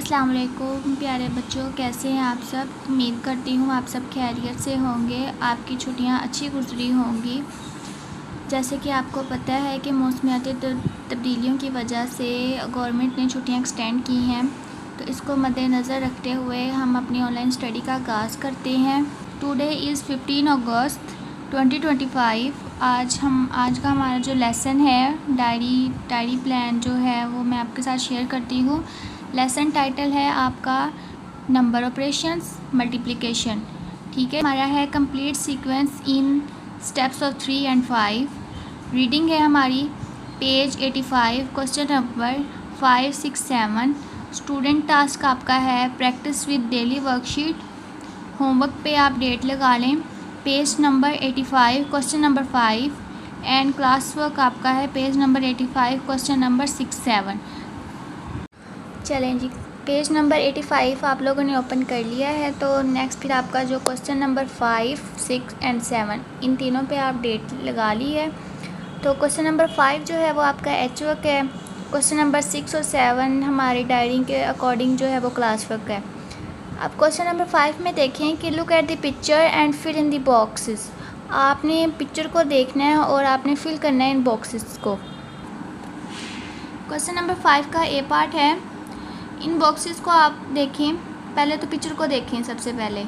अस्सलाम वालेकुम प्यारे बच्चों, कैसे हैं आप सब। उम्मीद करती हूँ आप सब खैरियत से होंगे। आपकी छुट्टियाँ अच्छी गुजरी होंगी। जैसे कि आपको पता है कि मौसमियाती तब्दीलियों की वजह से गवर्नमेंट ने छुट्टियाँ एक्सटेंड की हैं, तो इसको मद्देनज़र रखते हुए हम अपनी ऑनलाइन स्टडी का आगाज़ करते हैं। टुडे इज़ 15 अगस्त 2025। आज का हमारा जो लेसन है, डायरी प्लान जो है वो मैं आपके साथ शेयर करती हूँ। लेसन टाइटल है आपका नंबर ऑपरेशंस मल्टीप्लिकेशन। ठीक है, हमारा है complete sequence in steps of 3 and 5। Reading है हमारी page 85, question number 5, 6, 7। Student task आपका है practice with daily worksheet. Homework पे आप डेट लगा लें, page number 85, question number 5। And class work आपका है पेज नंबर 85, क्वेश्चन नंबर 6, 7। चलें जी, पेज नंबर 85 आप लोगों ने ओपन कर लिया है। तो नेक्स्ट फिर आपका जो क्वेश्चन नंबर 5, 6 and 7, इन तीनों पे आप डेट लगा ली है। तो क्वेश्चन नंबर 5 जो है वो आपका एच वर्क है। क्वेश्चन नंबर 6 और 7 हमारी डायरी के अकॉर्डिंग जो है वो क्लास वर्क है। अब क्वेश्चन नंबर 5 में देखें कि look at the picture and fill in the boxes. आपने पिक्चर को देखना है और आपने फिल करना है इन बॉक्सेस को। क्वेश्चन नंबर 5 का ए पार्ट है। इन बॉक्सेस को आप देखें, पहले तो पिक्चर को देखें। सबसे पहले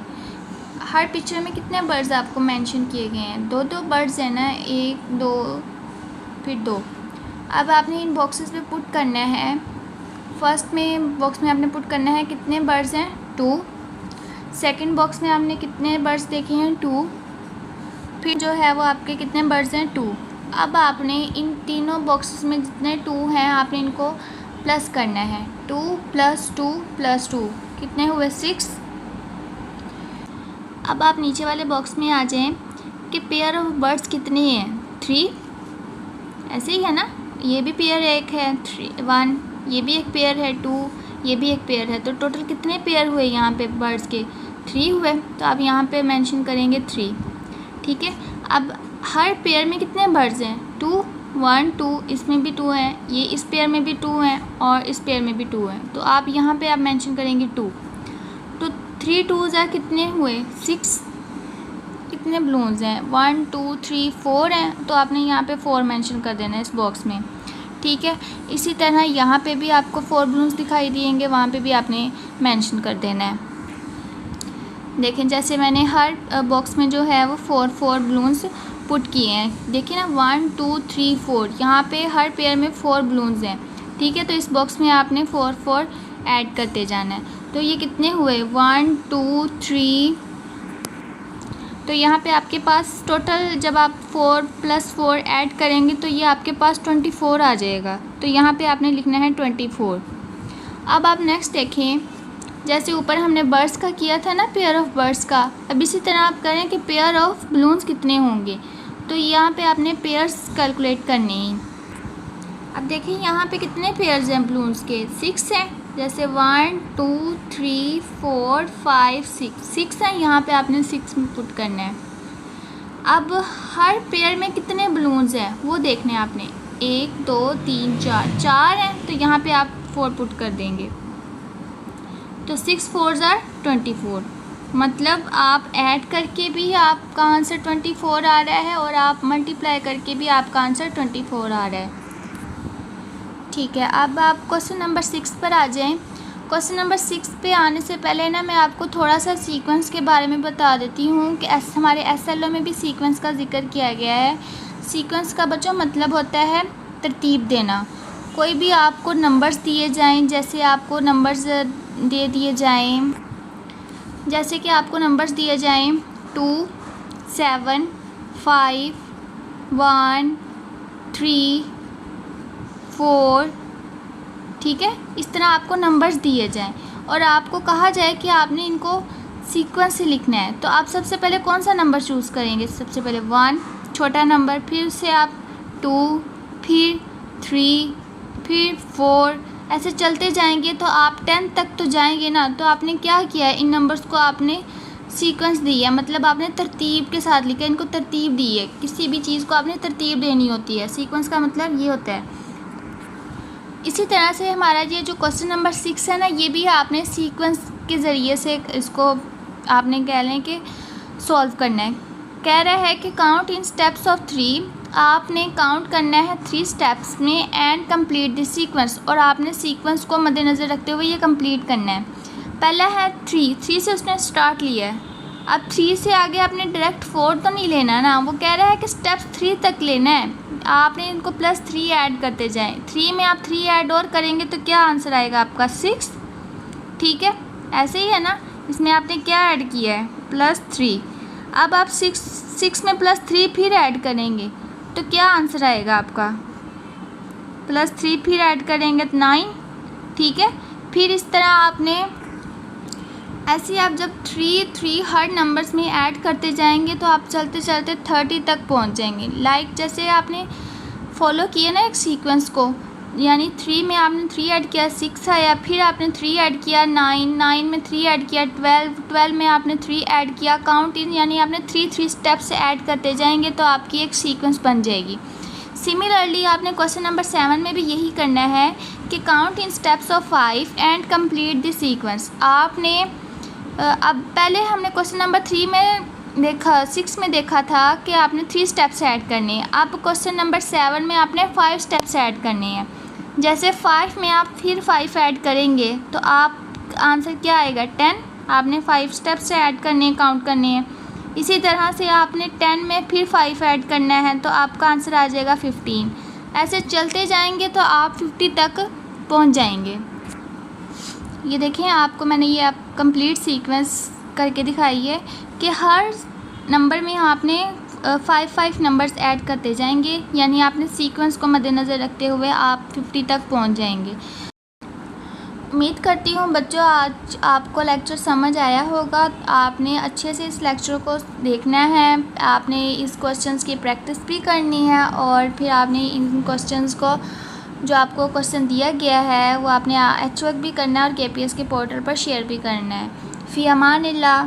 हर पिक्चर में कितने बर्ड्स आपको मेंशन किए गए हैं, दो बर्ड्स हैं ना, 1 2 फिर 2। अब आपने इन बॉक्सेस पे पुट करना है। फर्स्ट में बॉक्स में आपने पुट करना है कितने बर्ड्स हैं, 2। सेकंड बॉक्स में आपने कितने बर्ड्स देखे हैं, 2। फिर जो है वो आपके कितने बर्ड्स हैं, 2। अब आपने इन तीनों बॉक्सेस में जितने 2 हैं आपने इनको प्लस करना है। 2 + 2 + 2 कितने हुए, 6। अब आप नीचे वाले बॉक्स में आ जाएं कि पेयर ऑफ बर्ड्स कितने हैं, 3। ऐसे ही है ना, ये भी पेयर एक है 1, ये भी एक पेयर है 2, ये भी एक पेयर है। तो टोटल कितने पेयर हुए यहाँ पे बर्ड्स के, 3 हुए। तो आप यहाँ पे मेंशन करेंगे 3। ठीक है, अब हर पेयर में कितने बर्ड्स हैं, 2 1 2, इसमें भी 2 हैं, ये इस पेयर में भी 2 हैं और इस पेयर में भी 2 हैं। तो आप यहाँ पे आप मेंशन करेंगे 2। तो 3 2s कितने हुए, 6। कितने बलून्स हैं, 1 2 3 4 हैं। तो आपने यहाँ पे 4 मेंशन कर देना है इस बॉक्स में। ठीक है, इसी तरह यहाँ पे भी आपको 4 बलून्स दिखाई देंगे, वहाँ पे भी आपने मेंशन कर देना है। देखें, जैसे मैंने हर बॉक्स में जो है वो 4 बलून्स पुट किए हैं। देखिए ना, 1 2 3 4, यहाँ पे हर पेयर में 4 बलून्स हैं। ठीक है, तो इस बॉक्स में आपने 4 ऐड करते जाना है। तो ये कितने हुए, 1 2 3। तो यहाँ पे आपके पास टोटल जब आप 4 + 4 ऐड करेंगे तो ये आपके पास 24 आ जाएगा। तो यहाँ पे आपने लिखना है 24। अब आप नेक्स्ट देखें, जैसे ऊपर हमने बर्ड्स का किया था ना, पेयर ऑफ बर्ड्स का, अब इसी तरह आप करें कि पेयर ऑफ बलून्स कितने होंगे। तो यहाँ पे आपने पेयर्स कैलकुलेट करने हैं। अब देखिए यहाँ पे कितने पेयर्स हैं बलून्स के, 6 हैं। जैसे 1 2 3 4 5 6 हैं, यहाँ पे आपने 6 में पुट करना है। अब हर पेयर में कितने बलून्स हैं वो देखने हैं आपने, 1 2 3 4 हैं। तो यहाँ पे आप 4 पुट कर देंगे। तो 6 4s 24। मतलब आप ऐड करके भी आपका आंसर 24 आ रहा है और आप मल्टीप्लाई करके भी आपका आंसर 24 आ रहा है। ठीक है, अब आप क्वेश्चन नंबर 6 पर आ जाएं। क्वेश्चन नंबर 6 पे आने से पहले ना मैं आपको थोड़ा सा सीक्वेंस के बारे में बता देती हूँ कि हमारे SLO में भी सीक्वेंस का जिक्र किया गया है। सीक्वेंस का बच्चों मतलब होता है तरतीब देना। कोई भी आपको नंबर्स दिए जाएँ, जैसे आपको नंबर्स दे दिए जाएँ, जैसे कि आपको नंबर्स दिए जाएं 2 7 5 1 3 4। ठीक है, इस तरह आपको नंबर्स दिए जाएं और आपको कहा जाए कि आपने इनको सीक्वेंस से लिखना है। तो आप सबसे पहले कौन सा नंबर चूज़ करेंगे, सबसे पहले 1 छोटा नंबर, फिर उससे आप 2, फिर 3, फिर 4, ऐसे चलते जाएंगे तो आप 10 तक तो जाएंगे ना। तो आपने क्या किया है, इन नंबर्स को आपने सीक्वेंस दी है, मतलब आपने तरतीब के साथ लिखा है, इनको तरतीब दी है। किसी भी चीज़ को आपने तरतीब देनी होती है। सीक्वेंस का मतलब ये होता है। इसी तरह से हमारा ये जो क्वेश्चन नंबर 6 है ना, ये भी आपने सीक्वेंस के ज़रिए से इसको आपने कह लें कि सॉल्व करना है। कह रहा है कि काउंट इन स्टेप्स ऑफ 3, आपने काउंट करना है 3 स्टेप्स में एंड कंप्लीट द सीक्वेंस, और आपने सीक्वेंस को मद्देनज़र रखते हुए ये कंप्लीट करना है। पहला है 3 से उसने स्टार्ट लिया है। अब 3 से आगे आपने डायरेक्ट 4 तो नहीं लेना ना, वो कह रहा है कि स्टेप 3 तक लेना है। आपने इनको +3 ऐड करते जाएं। 3 में आप 3 ऐड और करेंगे तो क्या आंसर आएगा आपका 6। ठीक है, ऐसे ही है ना, इसमें आपने क्या ऐड किया है +3। अब आप 6 में +3 फिर ऐड करेंगे तो क्या आंसर आएगा आपका, +3 फिर ऐड करेंगे तो 9। ठीक है, फिर इस तरह आपने ऐसे आप जब 3 हर नंबर्स में ऐड करते जाएंगे तो आप चलते चलते 30 तक पहुंच जाएंगे। लाइक जैसे आपने फॉलो किया ना एक सीक्वेंस को, यानी 3 में आपने 3 ऐड किया 6 आया, फिर आपने 3 ऐड किया 9 में 3 ऐड किया 12 में आपने 3 ऐड किया, काउंट इन यानी आपने 3 स्टेप्स से ऐड करते जाएंगे तो आपकी एक सीक्वेंस बन जाएगी। सिमिलरली आपने क्वेश्चन नंबर 7 में भी यही करना है कि count in steps of 5 and complete the sequence. आपने अब पहले हमने क्वेश्चन नंबर 6 में देखा था कि आपने 3 स्टेप्स ऐड करने हैं। अब क्वेश्चन नंबर 7 में आपने 5 स्टेप्स ऐड करने हैं। जैसे 5 में आप फिर 5 ऐड करेंगे तो आप आंसर क्या आएगा 10। आपने 5 स्टेप्स से ऐड करने हैं, काउंट करने हैं। इसी तरह से आपने 10 में फिर 5 ऐड करना है तो आपका आंसर आ जाएगा 15। ऐसे चलते जाएंगे तो आप 50 तक पहुंच जाएंगे। ये देखें, आपको मैंने ये आप कंप्लीट सीक्वेंस करके दिखाई है कि हर नंबर में आपने 5 नंबर्स ऐड करते जाएंगे, यानी आपने सीक्वेंस को मद्देनज़र रखते हुए आप 50 तक पहुंच जाएंगे। उम्मीद करती हूँ बच्चों आज आपको लेक्चर समझ आया होगा। आपने अच्छे से इस लेक्चर को देखना है, आपने इस क्वेश्चंस की प्रैक्टिस भी करनी है और फिर आपने इन क्वेश्चंस को जो आपको क्वेश्चन दिया गया है वो आपने HOK भी करना है और KPS के पोर्टल पर शेयर भी करना है। फ़ी अमानिल्लाह।